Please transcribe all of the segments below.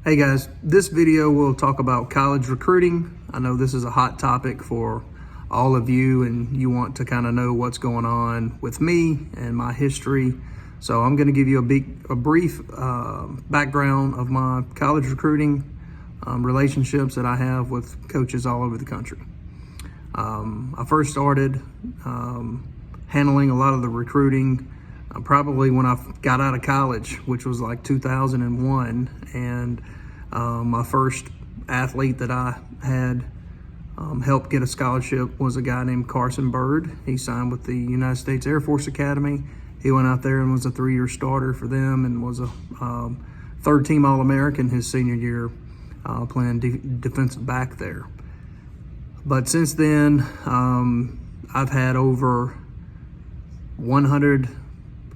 Hey guys, this video will talk about college recruiting. I know this is a hot topic for all of you and you want to kind of know what's going on with me and my history. So I'm going to give you a brief background of my college recruiting relationships that I have with coaches all over the country. I first started handling a lot of the recruiting probably when I got out of college, which was like 2001. And my first athlete that I had helped get a scholarship was a guy named Carson Bird. He signed with the United States Air Force Academy. He went out there and was a 3-year starter for them and was a third-team All-American his senior year, playing defensive back there. But since then, I've had over 100,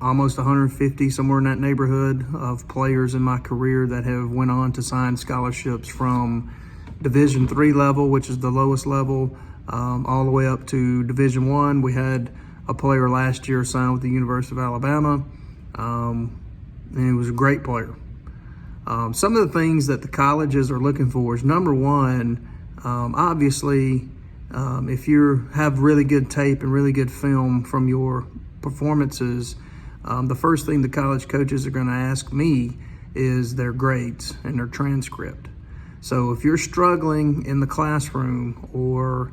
almost 150, somewhere in that neighborhood of players in my career that have went on to sign scholarships from Division III level, which is the lowest level, all the way up to Division I. We had a player last year sign with the University of Alabama, and he was a great player. Some of the things that the colleges are looking for is, number one, obviously, if you have really good tape and really good film from your performances, the first thing the college coaches are going to ask me is their grades and their transcript. So if you're struggling in the classroom or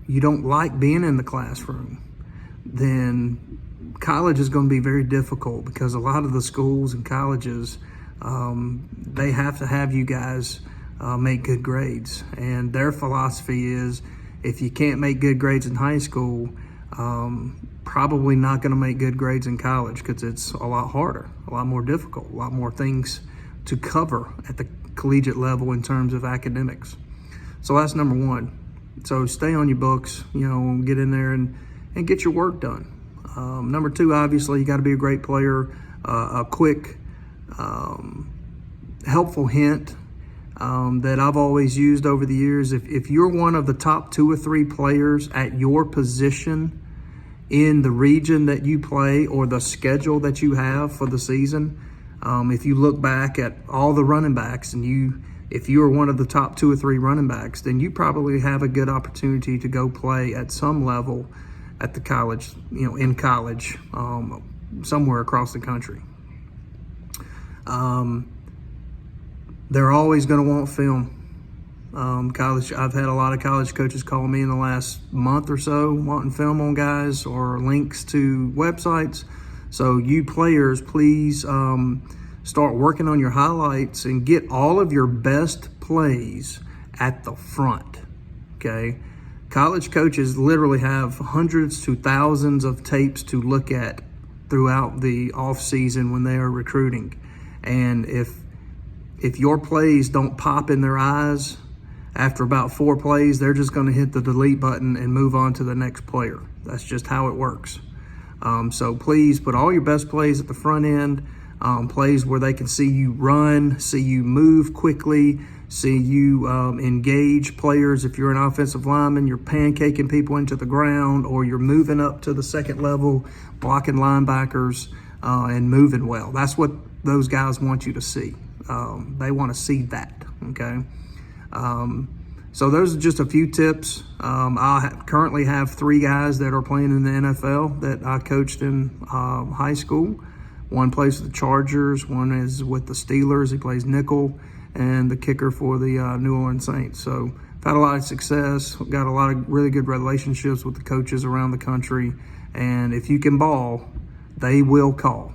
you don't like being in the classroom, then college is going to be very difficult, because a lot of the schools and colleges, they have to have you guys make good grades. And their philosophy is, if you can't make good grades in high school, probably not going to make good grades in college, because it's a lot harder, a lot more difficult, a lot more things to cover at the collegiate level in terms of academics. So that's number one. So stay on your books, get in there and get your work done. Number two, obviously, you got to be a great player. A quick, helpful hint that I've always used over the years: if you're one of the top 2 or 3 players at your position in the region that you play or the schedule that you have for the season, if you look back at all the running backs and if you are one of the top 2 or 3 running backs, then you probably have a good opportunity to go play at some level at the college, in college, somewhere across the country. They're always going to want film. I've had a lot of college coaches call me in the last month or so wanting film on guys or links to websites. So you players, please start working on your highlights and get all of your best plays at the front, okay? College coaches literally have hundreds to thousands of tapes to look at throughout the off season when they are recruiting. And if your plays don't pop in their eyes after about 4 plays, they're just going to hit the delete button and move on to the next player. That's just how it works. So please put all your best plays at the front end, plays where they can see you run, see you move quickly, see you engage players. If you're an offensive lineman, you're pancaking people into the ground, or you're moving up to the second level, blocking linebackers and moving well. That's what those guys want you to see. They want to see that, okay? So those are just a few tips. I currently have 3 guys that are playing in the NFL that I coached in high school. One plays for the Chargers, one is with the Steelers, he plays nickel, and the kicker for the New Orleans Saints. So I've had a lot of success, got a lot of really good relationships with the coaches around the country, and if you can ball, they will call.